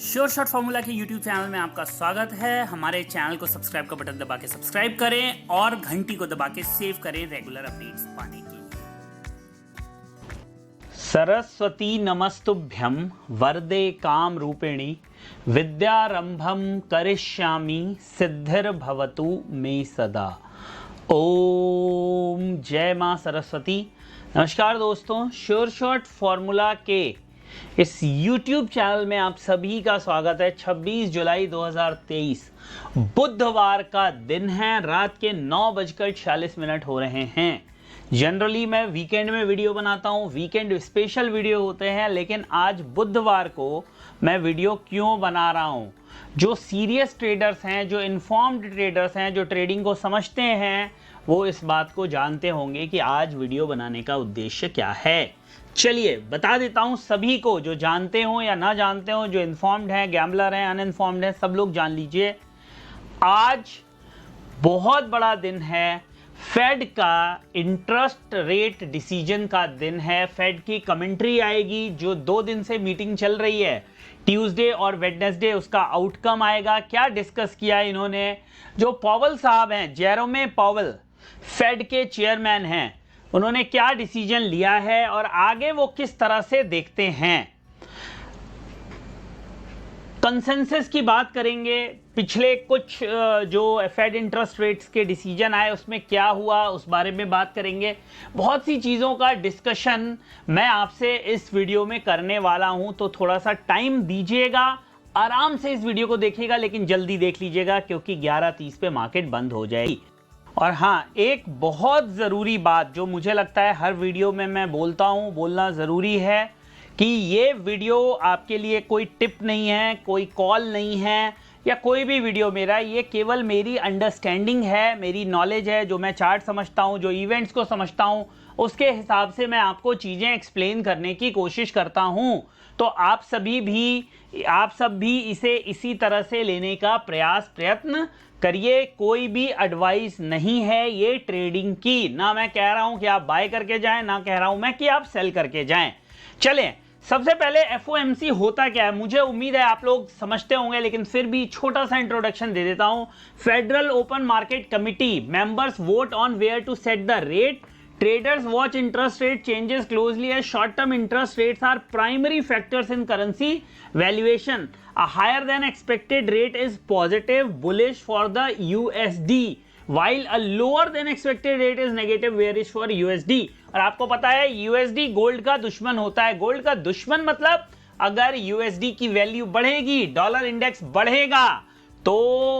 Sure shot formula के YouTube channel में आपका स्वागत है। हमारे चैनल को सब्सक्राइब का बटन दबा के सब्सक्राइब करें और घंटी को दबा के सेव करें रेगुलर अपडेट्स पाने के लिए। सरस्वती नमस्तुभ्यं वरदे काम रूपिणी विद्यारंभम करिष्यामि सिद्धिर्भवतु मे सदा। ओम जय मां सरस्वती। नमस्कार दोस्तों, श्योर शॉट फॉर्मूला के इस YouTube चैनल में आप सभी का स्वागत है। 26 जुलाई 2023 बुधवार का दिन है, रात के 9:46 हो रहे हैं। जनरली मैं वीकेंड में वीडियो बनाता हूं, वीकेंड स्पेशल वीडियो होते हैं, लेकिन आज बुधवार को मैं वीडियो क्यों बना रहा हूं? जो सीरियस ट्रेडर्स हैं, जो इन्फॉर्म्ड ट्रेडर्स हैं, जो ट्रेडिंग को समझते हैं, वो इस बात को जानते होंगे कि आज वीडियो बनाने का उद्देश्य क्या है। चलिए बता देता हूं सभी को, जो जानते हो या ना जानते हो, जो इन्फॉर्म्ड हैं, गैम्बलर हैं, अनइन्फॉर्म्ड हैं, सब लोग जान लीजिए आज बहुत बड़ा दिन है। फेड का इंटरेस्ट रेट डिसीजन का दिन है। फेड की कमेंट्री आएगी, जो 2 दिन से मीटिंग चल रही है, ट्यूसडे और वेडनेसडे, उसका आउटकम आएगा। क्या डिस्कस किया इन्होंने? जो पॉवल साहब हैं, जेरोमे पॉवल, फेड के चेयरमैन हैं, उन्होंने क्या डिसीजन लिया है और आगे वो किस तरह से देखते हैं। कंसेंसस की बात करेंगे, पिछले कुछ जो फेड इंटरेस्ट रेट्स के डिसीजन आए उसमें क्या हुआ, उस बारे में बात करेंगे। बहुत सी चीज़ों का डिस्कशन मैं आपसे इस वीडियो में करने वाला हूं, तो थोड़ा सा टाइम दीजिएगा, आराम से इस वीडियो को देखिएगा, लेकिन जल्दी देख लीजिएगा क्योंकि 11:30 पे मार्केट बंद हो जाएगी। और हाँ, एक बहुत ज़रूरी बात जो मुझे लगता है हर वीडियो में मैं बोलता हूँ, बोलना ज़रूरी है कि ये वीडियो आपके लिए कोई टिप नहीं है, कोई कॉल नहीं है, या कोई भी वीडियो मेरा, ये केवल मेरी अंडरस्टैंडिंग है, मेरी नॉलेज है, जो मैं चार्ट समझता हूँ, जो इवेंट्स को समझता हूँ, उसके हिसाब से मैं आपको चीज़ें एक्सप्लेन करने की कोशिश करता हूँ। तो आप सब भी इसे इसी तरह से लेने का प्रयत्न करिए। कोई भी एडवाइस नहीं है ये ट्रेडिंग की, ना मैं कह रहा हूं कि आप बाय करके जाएं, ना कह रहा हूं मैं कि आप सेल करके जाएं। चलें, सबसे पहले FOMC होता क्या है, मुझे उम्मीद है आप लोग समझते होंगे, लेकिन फिर भी छोटा सा इंट्रोडक्शन दे देता हूं। Federal Open Market Committee members vote on where to set the rate. Traders watch interest rate changes closely as short-term interest rates are primary factors in currency valuation. A higher than expected rate is positive, bullish for the USD, while a lower than expected rate is negative, bearish for USD. और आपको पता है USD gold का दुश्मन होता है। Gold का दुश्मन मतलब अगर USD की वैल्यू बढ़ेगी, डॉलर इंडेक्स बढ़ेगा, तो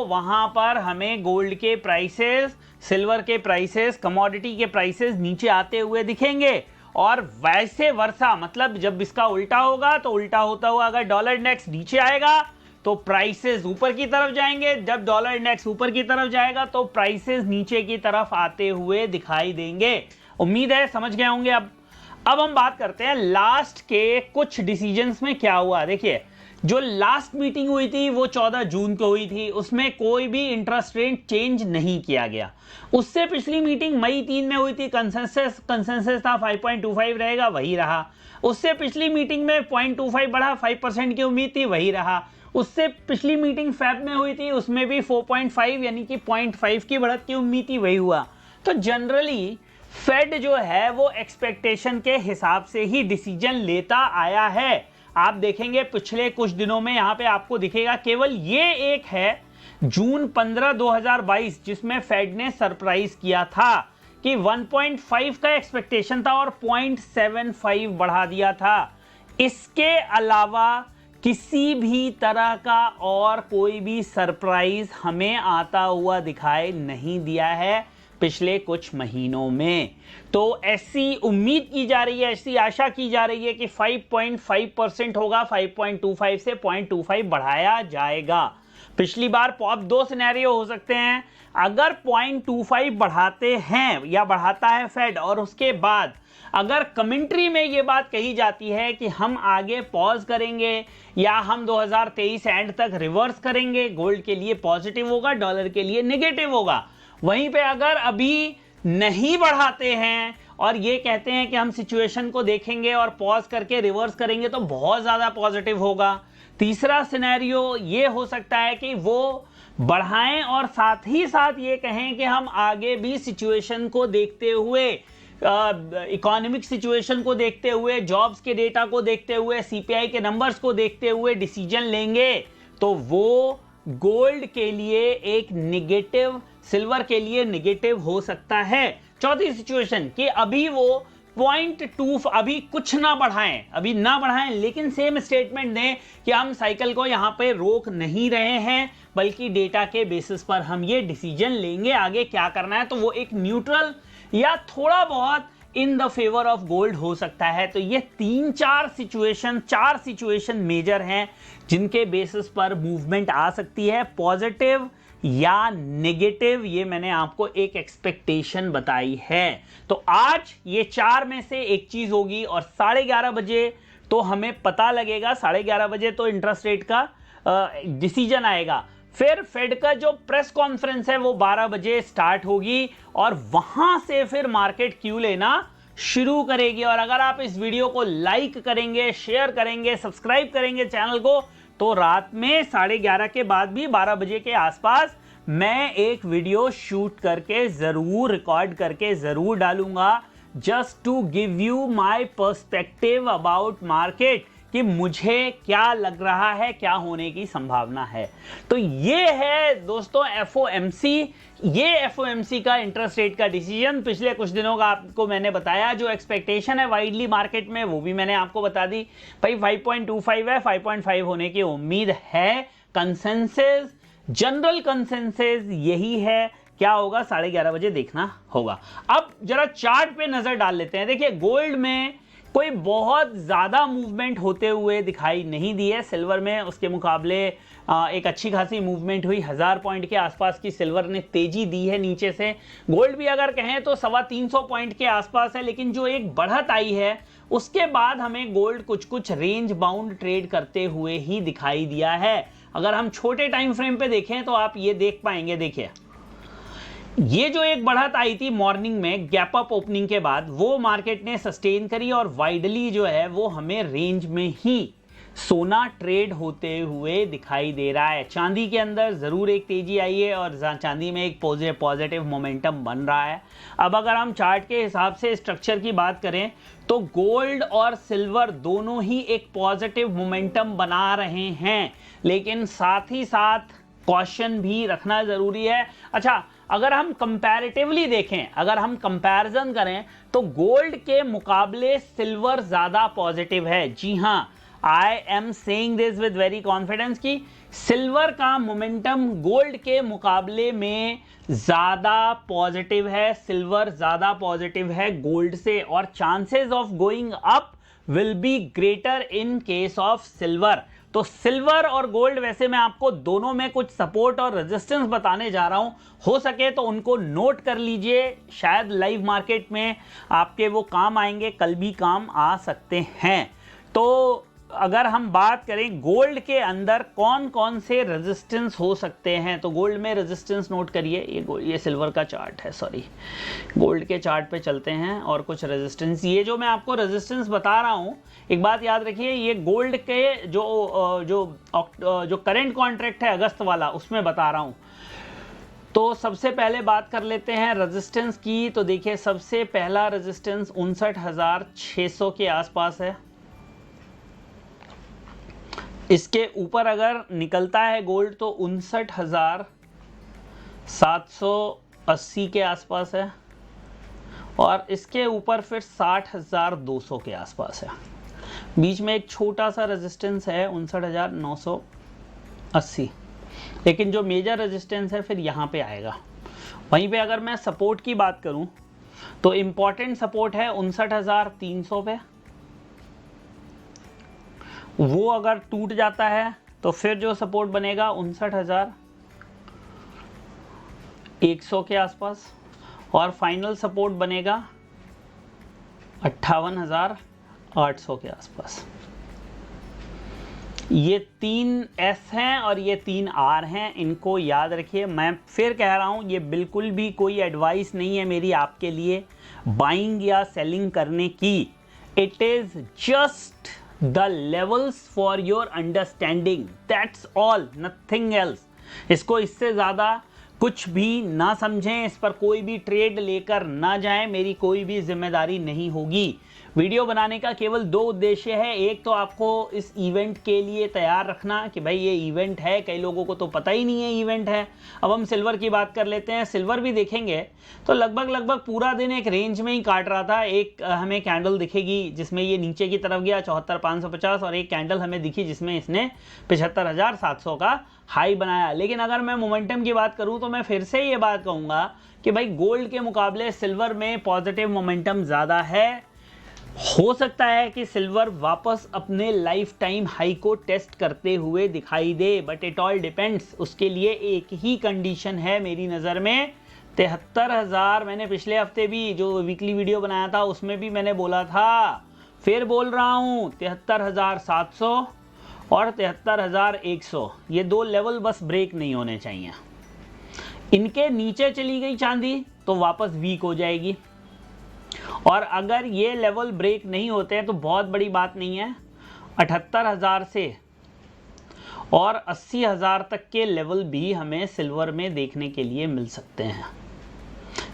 वहां पर हमें गोल्ड के प्राइसेस, सिल्वर के प्राइसेस, कमोडिटी के प्राइसेस नीचे आते हुए दिखेंगे। और वैसे वर्षा, मतलब जब इसका उल्टा होगा तो उल्टा होता हुआ अगर डॉलर इंडेक्स नीचे आएगा तो प्राइसेस ऊपर की तरफ जाएंगे, जब डॉलर इंडेक्स ऊपर की तरफ जाएगा तो प्राइसेस नीचे की तरफ आते हुए दिखाई देंगे। उम्मीद है समझ गए होंगे। अब हम बात करते हैं लास्ट के कुछ डिसीजंस में क्या हुआ। देखिए, जो लास्ट मीटिंग हुई थी वो 14 जून को हुई थी, उसमें कोई भी इंटरेस्ट रेट चेंज नहीं किया गया। उससे पिछली मीटिंग मई 3 में हुई थी, कंसेंसस था 5.25 रहेगा, वही रहा। उससे पिछली मीटिंग में 0.25 बढ़ा, 5% की उम्मीद थी, वही रहा। उससे पिछली मीटिंग फेब में हुई थी, उसमें भी 4.5 यानी कि 0.5 की बढ़त की उम्मीद थी, वही हुआ। तो जनरली फेड जो है वो एक्सपेक्टेशन के हिसाब से ही डिसीजन लेता आया है। आप देखेंगे पिछले कुछ दिनों में यहां पे आपको दिखेगा, केवल ये एक है जून 15, 2022, जिसमें फेड ने सरप्राइज किया था कि 1.5 का एक्सपेक्टेशन था और 0.75 बढ़ा दिया था। इसके अलावा किसी भी तरह का और कोई भी सरप्राइज हमें आता हुआ दिखाई नहीं दिया है पिछले कुछ महीनों में। तो ऐसी उम्मीद की जा रही है, ऐसी आशा की जा रही है कि 5.5% होगा, 5.25 से 0.25 बढ़ाया जाएगा। पिछली बार पॉप 2 सिनेरियो हो सकते हैं। अगर 0.25 बढ़ाते हैं या बढ़ाता है फेड, और उसके बाद अगर कमेंट्री में ये बात कही जाती है कि हम आगे पॉज करेंगे या हम 2023 एंड तक रिवर्स करेंगे, गोल्ड के लिए पॉजिटिव होगा, डॉलर के लिए नेगेटिव होगा। वहीं पे अगर अभी नहीं बढ़ाते हैं और ये कहते हैं कि हम सिचुएशन को देखेंगे और पॉज करके रिवर्स करेंगे, तो बहुत ज्यादा पॉजिटिव होगा। तीसरा सिनेरियो ये हो सकता है कि वो बढ़ाएं और साथ ही साथ ये कहें कि हम आगे भी सिचुएशन को देखते हुए, इकोनॉमिक सिचुएशन को देखते हुए, जॉब्स के डेटा को देखते हुए, सीपीआई के नंबर्स को देखते हुए डिसीजन लेंगे, तो वो गोल्ड के लिए एक नेगेटिव, सिल्वर के लिए नेगेटिव हो सकता है। चौथी सिचुएशन कि अभी वो 0.2 अभी कुछ ना बढ़ाएं, लेकिन सेम स्टेटमेंट दें कि हम साइकिल को यहां पे रोक नहीं रहे हैं, बल्कि डेटा के बेसिस पर हम ये डिसीजन लेंगे आगे क्या करना है, तो वो एक न्यूट्रल या थोड़ा बहुत in the favour of gold हो सकता है। तो ये चार सिचुएशन मेजर हैं जिनके बेसिस पर मूवमेंट आ सकती है, पॉजिटिव या नेगेटिव। ये मैंने आपको एक एक्सपेक्टेशन बताई है। तो आज ये चार में से एक चीज होगी और 11:30 बजे तो हमें पता लगेगा, 11:30 बजे तो इंटरेस्ट रेट का डिसीजन आएगा। फिर फेड का जो प्रेस कॉन्फ्रेंस है वो 12 बजे स्टार्ट होगी और वहां से फिर मार्केट क्यू लेना शुरू करेगी। और अगर आप इस वीडियो को लाइक करेंगे, शेयर करेंगे, सब्सक्राइब करेंगे चैनल को, तो रात में 11:30 के बाद भी 12 बजे के आसपास मैं एक वीडियो शूट करके जरूर, रिकॉर्ड करके जरूर डालूंगा, just to give you my perspective about market, कि मुझे क्या लग रहा है, क्या होने की संभावना है। तो ये है दोस्तों एफओएमसी, ये एफओएमसी का इंटरेस्ट रेट का डिसीजन। पिछले कुछ दिनों का आपको मैंने बताया, जो एक्सपेक्टेशन है वाइडली मार्केट में वो भी मैंने आपको बता दी। भाई 5.25 है, 5.5 होने की उम्मीद है। कंसेंसस, जनरल कंसेंसस यही है। क्या होगा 11:30 बजे देखना होगा। अब जरा चार्ट पे नजर डाल लेते हैं। देखिए गोल्ड में कोई बहुत ज्यादा मूवमेंट होते हुए दिखाई नहीं दी है। सिल्वर में उसके मुकाबले एक अच्छी खासी मूवमेंट हुई, 1000 पॉइंट के आसपास की सिल्वर ने तेजी दी है नीचे से। गोल्ड भी अगर कहें तो 325 पॉइंट के आसपास है, लेकिन जो एक बढ़त आई है उसके बाद हमें गोल्ड कुछ रेंज बाउंड ट्रेड करते हुए ही दिखाई दिया है। अगर हम छोटे टाइम फ्रेम पे देखें तो आप ये देख पाएंगे, देखिए ये जो एक बढ़त आई थी मॉर्निंग में गैप अप ओपनिंग के बाद, वो मार्केट ने सस्टेन करी और वाइडली जो है वो हमें रेंज में ही सोना ट्रेड होते हुए दिखाई दे रहा है। चांदी के अंदर जरूर एक तेजी आई है और चांदी में एक पॉजिटिव मोमेंटम बन रहा है। अब अगर हम चार्ट के हिसाब से स्ट्रक्चर की बात करें तो गोल्ड और सिल्वर दोनों ही एक पॉजिटिव मोमेंटम बना रहे हैं, लेकिन साथ ही साथ कॉशन भी रखना जरूरी है। अच्छा, अगर हम कंपैरेटिवली देखें, अगर हम कंपैरिजन करें तो गोल्ड के मुकाबले सिल्वर ज्यादा पॉजिटिव है। जी हां, I am saying this with very confidence कि सिल्वर का मोमेंटम गोल्ड के मुकाबले में ज्यादा पॉजिटिव है। सिल्वर ज्यादा पॉजिटिव है गोल्ड से और chances of going up will be greater in case of silver. तो सिल्वर और गोल्ड, वैसे मैं आपको दोनों में कुछ सपोर्ट और रेजिस्टेंस बताने जा रहा हूं, हो सके तो उनको नोट कर लीजिए, शायद लाइव मार्केट में आपके वो काम आएंगे, कल भी काम आ सकते हैं। तो अगर हम बात करें गोल्ड के अंदर कौन कौन से रेजिस्टेंस हो सकते हैं, तो गोल्ड में रेजिस्टेंस नोट करिए। ये सिल्वर का चार्ट है, सॉरी, गोल्ड के चार्ट पे चलते हैं और कुछ रेजिस्टेंस, ये जो मैं आपको रेजिस्टेंस बता रहा हूं, एक बात याद रखिए, ये गोल्ड के जो करंट कॉन्ट्रैक्ट है अगस्त वाला, उसमें बता रहा हूं। तो सबसे पहले बात कर लेते हैं रेजिस्टेंस की। तो देखिए सबसे पहला रेजिस्टेंस 59,600 के आसपास है। इसके ऊपर अगर निकलता है गोल्ड तो 59,780 के आसपास है और इसके ऊपर फिर 60,200 के आसपास है। बीच में एक छोटा सा रेजिस्टेंस है 59,980, लेकिन जो मेजर रेजिस्टेंस है फिर यहाँ पे आएगा। वहीं पे अगर मैं सपोर्ट की बात करूं तो इंपॉर्टेंट सपोर्ट है 59,300 पे। वो अगर टूट जाता है तो फिर जो सपोर्ट बनेगा 59,100 के आसपास और फाइनल सपोर्ट बनेगा 58,800 के आसपास। ये 3 एस हैं और ये 3 आर हैं, इनको याद रखिए। मैं फिर कह रहा हूं, ये बिल्कुल भी कोई एडवाइस नहीं है मेरी आपके लिए बाइंग या सेलिंग करने की। It is just the levels for your understanding, that's all, nothing else. इसको इससे ज़्यादा कुछ भी ना समझें, इस पर कोई भी ट्रेड लेकर ना जाएं, मेरी कोई भी जिम्मेदारी नहीं होगी। वीडियो बनाने का केवल दो उद्देश्य है, एक तो आपको इस इवेंट के लिए तैयार रखना कि भाई ये इवेंट है, कई लोगों को तो पता ही नहीं है इवेंट है। अब हम सिल्वर की बात कर लेते हैं, सिल्वर भी देखेंगे तो लगभग पूरा दिन एक रेंज में ही काट रहा था। एक हमें कैंडल दिखेगी जिसमें ये नीचे की तरफ गया 74,550, और एक कैंडल हमें दिखी जिसमें इसने 75,700 का हाई बनाया। लेकिन अगर मैं मोमेंटम की बात करूं तो मैं फिर से ये बात कहूंगा कि भाई गोल्ड के मुकाबले सिल्वर में पॉजिटिव मोमेंटम ज़्यादा है। हो सकता है कि सिल्वर वापस अपने लाइफ टाइम हाई को टेस्ट करते हुए दिखाई दे, बट इट ऑल डिपेंड्स। उसके लिए एक ही कंडीशन है मेरी नज़र में, 73,000। मैंने पिछले हफ्ते भी जो वीकली वीडियो बनाया था उसमें भी मैंने बोला था, फिर बोल रहा हूँ, 73,700 और 73,100, ये दो लेवल बस ब्रेक नहीं होने चाहिए। इनके नीचे चली गई चांदी तो वापस वीक हो जाएगी, और अगर ये लेवल ब्रेक नहीं होते हैं तो बहुत बड़ी बात नहीं है, 78,000 से और 80,000 तक के लेवल भी हमें सिल्वर में देखने के लिए मिल सकते हैं।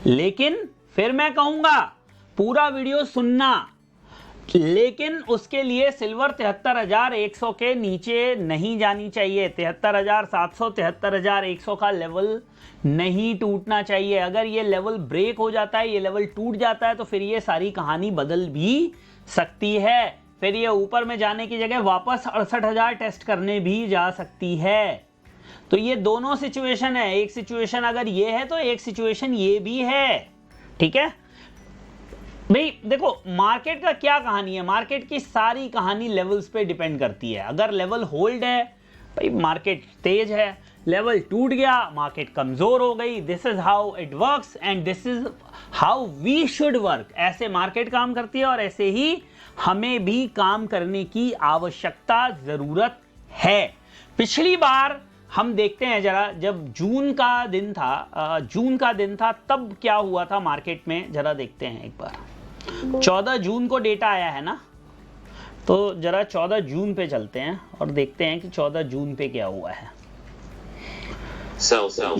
लेकिन फिर मैं कहूंगा पूरा वीडियो सुनना, लेकिन उसके लिए सिल्वर 73,100 के नीचे नहीं जानी चाहिए। 73,700 73,100 का लेवल नहीं टूटना चाहिए। अगर ये लेवल ब्रेक हो जाता है, ये लेवल टूट जाता है, तो फिर ये सारी कहानी बदल भी सकती है। फिर ये ऊपर में जाने की जगह वापस 68,000 टेस्ट करने भी जा सकती है। तो ये दोनों सिचुएशन है, एक सिचुएशन अगर ये है तो एक सिचुएशन ये भी है। ठीक है भाई, देखो मार्केट का क्या कहानी है, मार्केट की सारी कहानी लेवल्स पे डिपेंड करती है। अगर लेवल होल्ड है भाई मार्केट तेज है, लेवल टूट गया मार्केट कमजोर हो गई। This is how it works and this is how we should work. ऐसे मार्केट काम करती है और ऐसे ही हमें भी काम करने की आवश्यकता जरूरत है। पिछली बार हम देखते हैं जरा, जब जून का दिन था तब क्या हुआ था मार्केट में, जरा देखते हैं एक बार। 14 जून को डेटा आया है ना, तो जरा 14 जून पे चलते हैं और देखते हैं कि 14 जून पे क्या हुआ है।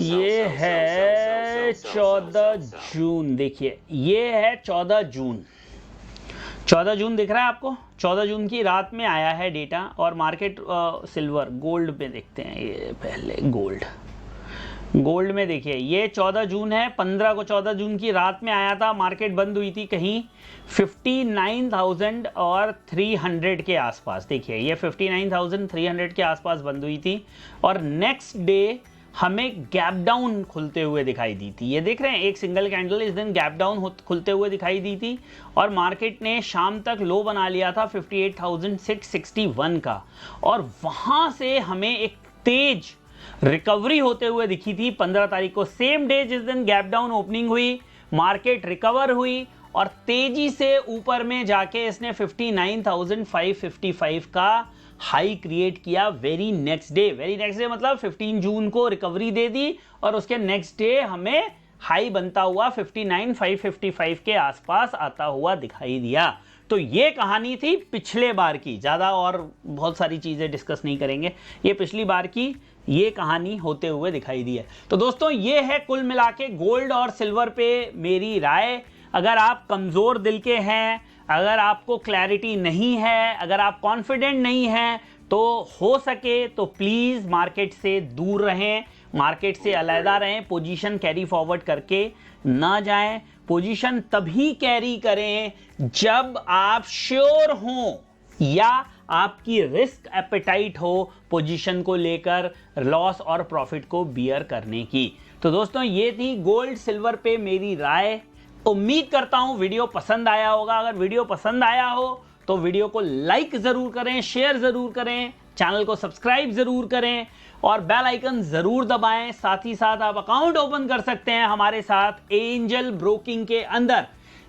ये है 14 जून, देखिए ये है 14 जून। 14 जून दिख रहा है आपको? 14 जून की रात में आया है डेटा, और मार्केट सिल्वर गोल्ड में देखते हैं। ये पहले गोल्ड में देखिए, ये 14 जून है, 15 को 14 जून की रात में आया था। मार्केट बंद हुई थी कहीं 59,300 के आसपास। देखिए ये 59,300 के आसपास बंद हुई थी, और नेक्स्ट डे हमें गैप डाउन खुलते हुए दिखाई दी थी। ये देख रहे हैं, एक सिंगल कैंडल इस दिन गैप डाउन खुलते हुए दिखाई दी थी, और मार्केट ने शाम तक लो बना लिया था 58,661 का, और वहां से हमें एक तेज रिकवरी होते हुए दिखी थी 15 तारीख को। सेम डे जिस दिन गैप डाउन ओपनिंग हुई, मार्केट रिकवर हुई और तेजी से ऊपर में जाके इसने 59,555 का हाई क्रिएट किया वेरी नेक्स्ट डे मतलब 15 जून को रिकवरी दे दी, और उसके नेक्स्ट डे हमें हाई बनता हुआ 59,555 के आसपास आता हुआ दिखाई दिया। तो ये कहानी थी पिछले बार की, ज़्यादा और बहुत सारी चीज़ें डिस्कस नहीं करेंगे, ये पिछली बार की ये कहानी होते हुए दिखाई दी है। तो दोस्तों ये है कुल मिला के गोल्ड और सिल्वर पे मेरी राय। अगर आप कमज़ोर दिल के हैं, अगर आपको क्लैरिटी नहीं है, अगर आप कॉन्फिडेंट नहीं हैं, तो हो सके तो प्लीज़ मार्केट से दूर रहें, मार्केट से अलहदा रहें, पोजीशन कैरी फॉरवर्ड करके ना जाएं। पोजीशन तभी कैरी करें जब आप श्योर हों या आपकी रिस्क एपेटाइट हो पोजीशन को लेकर लॉस और प्रॉफिट को बियर करने की। तो दोस्तों ये थी गोल्ड सिल्वर पे मेरी राय। उम्मीद करता हूं वीडियो पसंद आया होगा। अगर वीडियो पसंद आया हो तो वीडियो को लाइक जरूर करें, शेयर जरूर करें, चैनल को सब्सक्राइब जरूर करें और बेल आइकन जरूर दबाएं। साथ ही साथ आप अकाउंट ओपन कर सकते हैं हमारे साथ एंजल ब्रोकिंग के अंदर,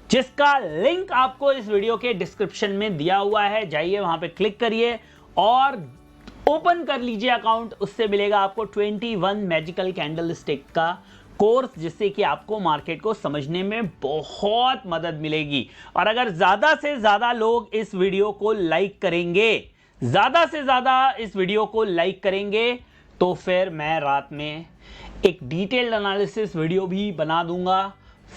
जिसका लिंक आपको इस वीडियो के डिस्क्रिप्शन में दिया हुआ है। जाइए वहां पे क्लिक करिए और ओपन कर लीजिए अकाउंट। उससे मिलेगा आपको 21 मैजिकल कैंडल स्टिक का कोर्स, जिससे कि आपको मार्केट को समझने में बहुत मदद मिलेगी। और अगर ज्यादा से ज्यादा लोग इस वीडियो को लाइक करेंगे, ज्यादा से ज्यादा इस वीडियो को लाइक करेंगे, तो फिर मैं रात में एक डिटेल्ड एनालिसिस वीडियो भी बना दूंगा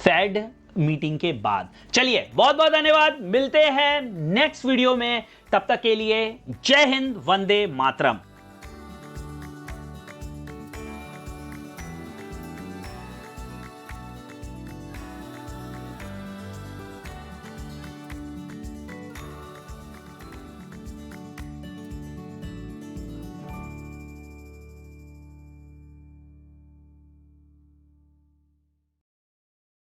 फेड मीटिंग के बाद। चलिए, बहुत बहुत धन्यवाद, मिलते हैं नेक्स्ट वीडियो में। तब तक के लिए जय हिंद, वंदे मातरम।